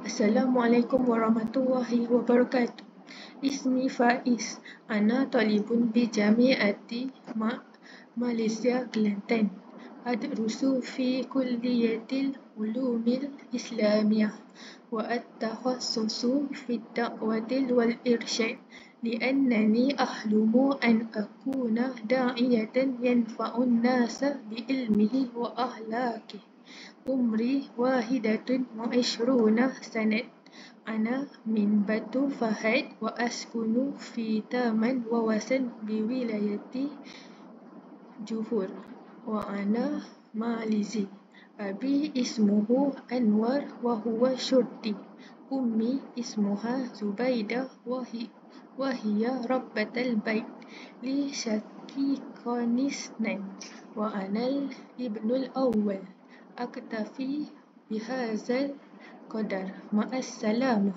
Assalamualaikum warahmatullahi wabarakatuh. Ismi Faiz. Ana talibun bi Jamiati Malaysia Kelantan. Adrusu fi kulliyatil ulumil islamiyah wa at-takhassusu fi da'watil wal irsyad li'annani ahlumu an akuna da'iyatan yanfa'un nasa bi ilmihi wa ahlakihi. Umri wahidatun wa ishruna sanat. Ana min Batu Fahad wa askunu fi Taman Wawasan bi wilayati Johor wa ana Malizi. Abi ismuhu Anwar wa huwa syurti. Ummi ismuha Zubaidah wa hiya rabbatal bait li shaqiqanisnan wa anal ibnul awwal. Aktafi bihazal qadar. Ma'assalamah.